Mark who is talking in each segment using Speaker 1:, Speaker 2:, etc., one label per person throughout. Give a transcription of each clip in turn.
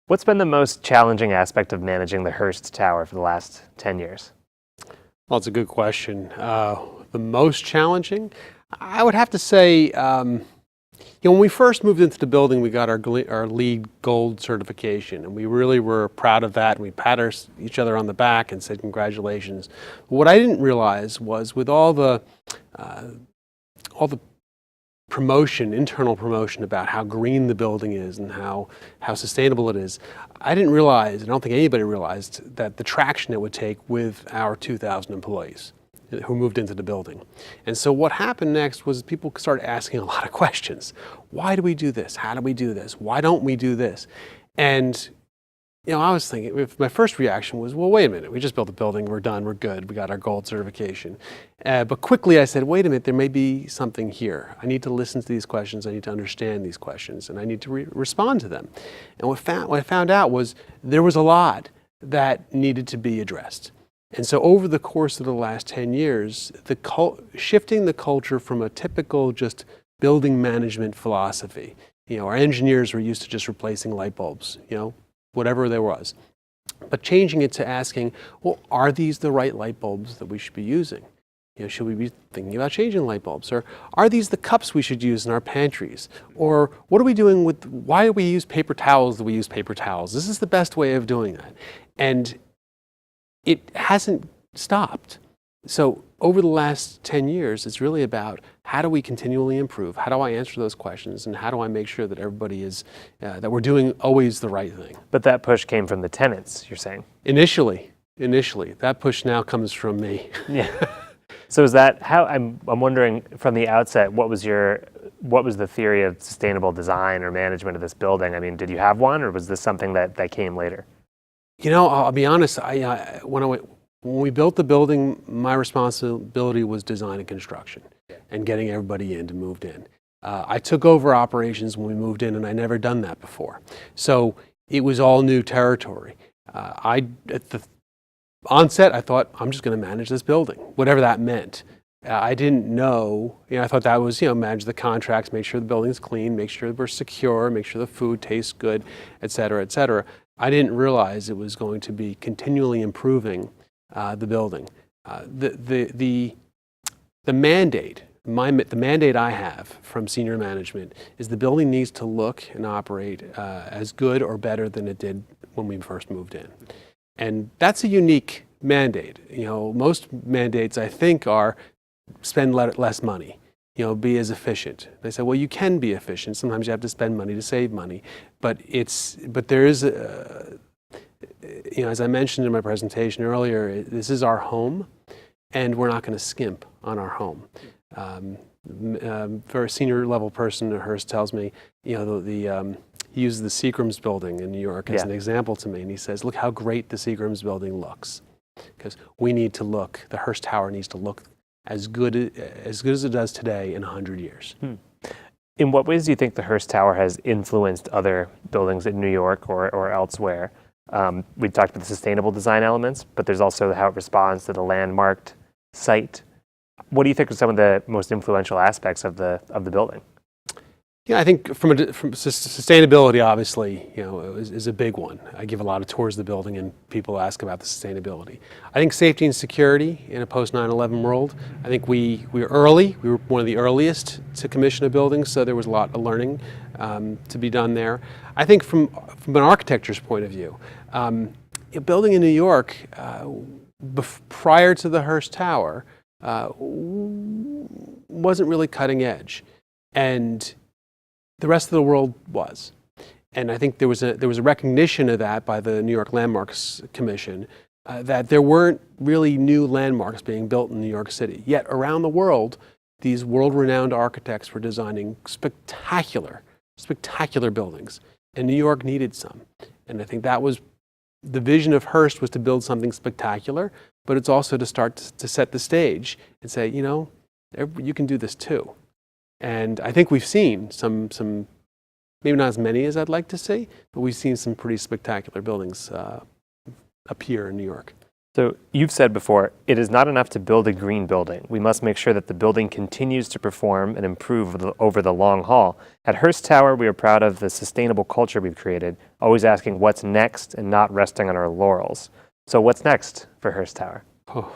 Speaker 1: What's been the most challenging aspect of managing the Hearst Tower for the last 10 years?
Speaker 2: Well, it's a good question. The most challenging, I would have to say, when we first moved into the building, we got our LEED Gold certification, and we really were proud of that. And we pat each other on the back and said congratulations. What I didn't realize was with all the promotion, internal promotion about how green the building is and how sustainable it is, I didn't realize, I don't think anybody realized, that the traction it would take with our 2,000 employees who moved into the building. And so what happened next was people started asking a lot of questions. Why do we do this? How do we do this? Why don't we do this? And I was thinking, my first reaction was, well, wait a minute, we just built a building, we're done, we're good, we got our gold certification. But quickly I said, wait a minute, there may be something here. I need to listen to these questions, I need to understand these questions, and I need to respond to them. And what I found out was there was a lot that needed to be addressed. And so over the course of the last 10 years, shifting the culture from a typical just building management philosophy, our engineers were used to just replacing light bulbs, whatever there was. But changing it to asking, well, are these the right light bulbs that we should be using? Should we be thinking about changing light bulbs? Or are these the cups we should use in our pantries? Or what are we doing why do we use paper towels that we use paper towels? This is the best way of doing that. And it hasn't stopped. So over the last 10 years, it's really about how do we continually improve? How do I answer those questions? And how do I make sure that everybody is, that we're doing always the right thing?
Speaker 1: But that push came from the tenants, you're saying?
Speaker 2: Initially. That push now comes from me.
Speaker 1: Yeah. So is that how, I'm wondering from the outset, what was the theory of sustainable design or management of this building? I mean, did you have one, or was this something that came later?
Speaker 2: I'll be honest, when we built the building, my responsibility was design and construction and getting everybody in to move in. I took over operations when we moved in, and I never done that before. So it was all new territory. At the onset, I thought, I'm just going to manage this building, whatever that meant. I didn't know, I thought that was, manage the contracts, make sure the building's clean, make sure we're secure, make sure the food tastes good, et cetera, et cetera. I didn't realize it was going to be continually improving the building. The mandate I have from senior management is the building needs to look and operate as good or better than it did when we first moved in. And that's a unique mandate. Most mandates, I think, are spend less money, be as efficient. They say, well, you can be efficient. Sometimes you have to spend money to save money. But there is, as I mentioned in my presentation earlier, this is our home, and we're not going to skimp on our home. For a senior level person, Hearst tells me, he uses the Seagram's building in New York as an example to me, and he says, look how great the Seagram's building looks. Because the Hearst Tower needs to look as good as it does today in 100 years.
Speaker 1: In what ways do you think the Hearst Tower has influenced other buildings in New York or elsewhere? We've talked about the sustainable design elements, but there's also how it responds to the landmarked site. What do you think are some of the most influential aspects of the building?
Speaker 2: I think from sustainability, obviously, is a big one. I give a lot of tours of the building, and people ask about the sustainability. I think safety and security in a post 9/11 world. I think we were early. We were one of the earliest to commission a building, so there was a lot of learning to be done there. I think from an architecture's point of view, a building in New York prior to the Hearst Tower wasn't really cutting edge, and the rest of the world was. And I think there was a recognition of that by the New York Landmarks Commission, that there weren't really new landmarks being built in New York City. Yet around the world, these world-renowned architects were designing spectacular buildings. And New York needed some. And I think that was the vision of Hearst, was to build something spectacular, but it's also to start to set the stage and say, you can do this too. And I think we've seen some, maybe not as many as I'd like to see, but we've seen some pretty spectacular buildings appear in New York.
Speaker 1: So you've said before, it is not enough to build a green building. We must make sure that the building continues to perform and improve over the long haul. At Hearst Tower, we are proud of the sustainable culture we've created, always asking what's next and not resting on our laurels. So what's next for Hearst Tower?
Speaker 2: Oh,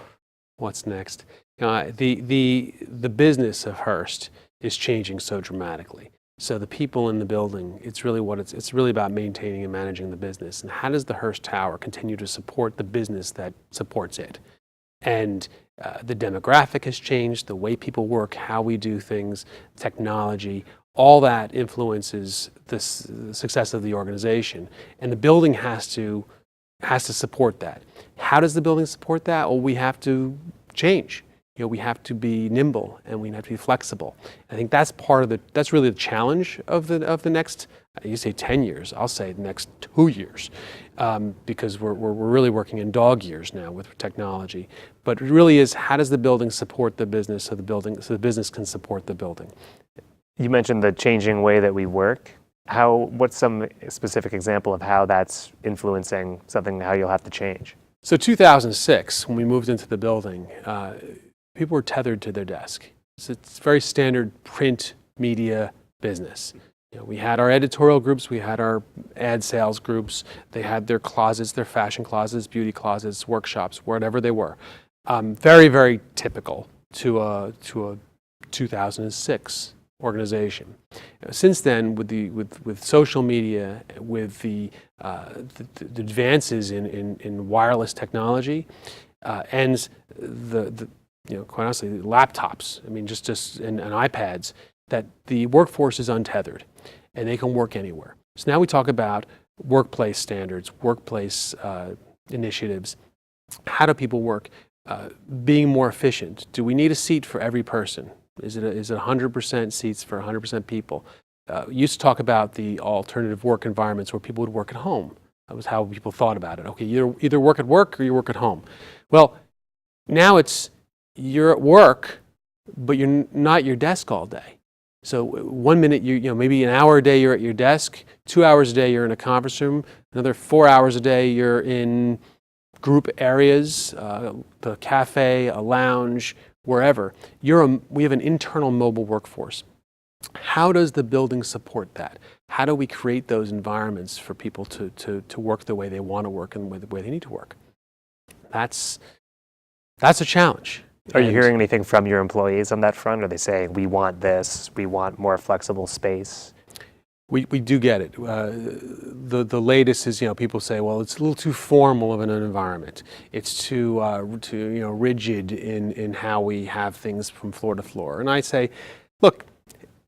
Speaker 2: what's next? The business of Hearst is changing so dramatically. So the people in the building, it's really about maintaining and managing the business. And how does the Hearst Tower continue to support the business that supports it? And the demographic has changed, the way people work, how we do things, technology, all that influences the success of the organization. And the building has to support that. How does the building support that? Well, we have to change. We have to be nimble and we have to be flexible. I think that's that's really the challenge of the next, you say 10 years, I'll say the next 2 years, because we're really working in dog years now with technology. But it really is, how does the building support the business so the business can support the building?
Speaker 1: You mentioned the changing way that we work. What's some specific example of how that's influencing something, how you'll have to change?
Speaker 2: So 2006, when we moved into the building, people were tethered to their desk. So it's very standard print media business. We had our editorial groups, we had our ad sales groups, they had their closets, their fashion closets, beauty closets, workshops, whatever they were. Very, very typical to a 2006 organization. Since then, with social media, with the advances in wireless technology, and quite honestly, laptops, and iPads, that the workforce is untethered and they can work anywhere. So now we talk about workplace standards, workplace initiatives. How do people work? Being more efficient. Do we need a seat for every person? Is it 100% seats for 100% people? Used to talk about the alternative work environments where people would work at home. That was how people thought about it. Okay, you either work at work or you work at home. Well, now you're at work, but you're not at your desk all day. So 1 minute, maybe an hour a day you're at your desk, 2 hours a day you're in a conference room, another 4 hours a day you're in group areas, the cafe, a lounge, wherever. We have an internal mobile workforce. How does the building support that? How do we create those environments for people to work the way they want to work and the way they need to work? That's a challenge.
Speaker 1: Are you hearing anything from your employees on that front? Are they saying, we want this, we want more flexible space?
Speaker 2: We do get it. The latest is, people say, well, it's a little too formal of an environment. It's too rigid in how we have things from floor to floor. And I say, look,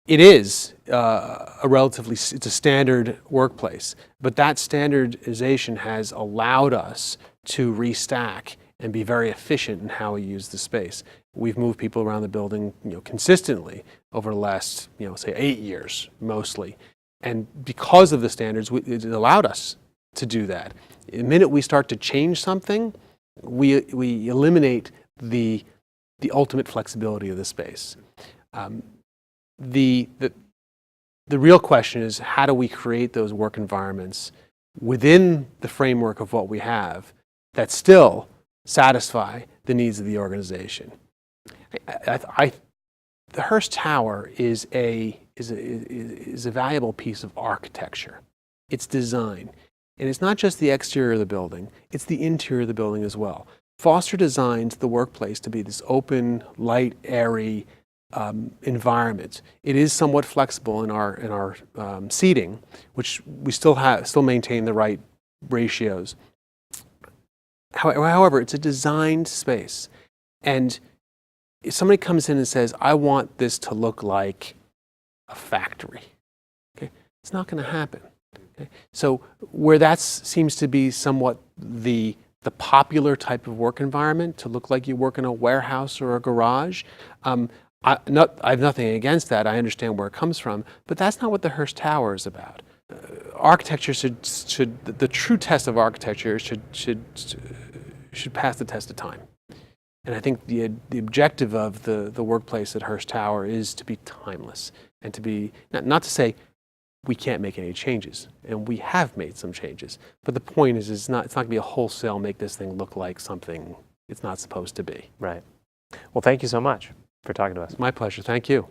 Speaker 2: it is it's a standard workplace, but that standardization has allowed us to restack and be very efficient in how we use the space. We've moved people around the building, consistently over the last, say 8 years, mostly. And because of the standards, it allowed us to do that. The minute we start to change something, we eliminate the ultimate flexibility of the space. The real question is, how do we create those work environments within the framework of what we have that still satisfy the needs of the organization? The Hearst Tower is a valuable piece of architecture. It's design. And it's not just the exterior of the building, it's the interior of the building as well. Foster designed the workplace to be this open, light, airy environment. It is somewhat flexible in our seating, which we still maintain the right ratios. However, it's a designed space. And if somebody comes in and says, I want this to look like a factory, okay, it's not going to happen. Okay? So where that seems to be somewhat the popular type of work environment, to look like you work in a warehouse or a garage, I have nothing against that. I understand where it comes from, but that's not what the Hearst Tower is about. Architecture should the true test of architecture should pass the test of time. And I think the objective of the workplace at Hearst Tower is to be timeless and to be, not to say we can't make any changes. And we have made some changes. But the point is, it's not going to be a wholesale make this thing look like something it's not supposed to be.
Speaker 1: Right. Well, thank you so much for talking to us.
Speaker 2: My pleasure. Thank you.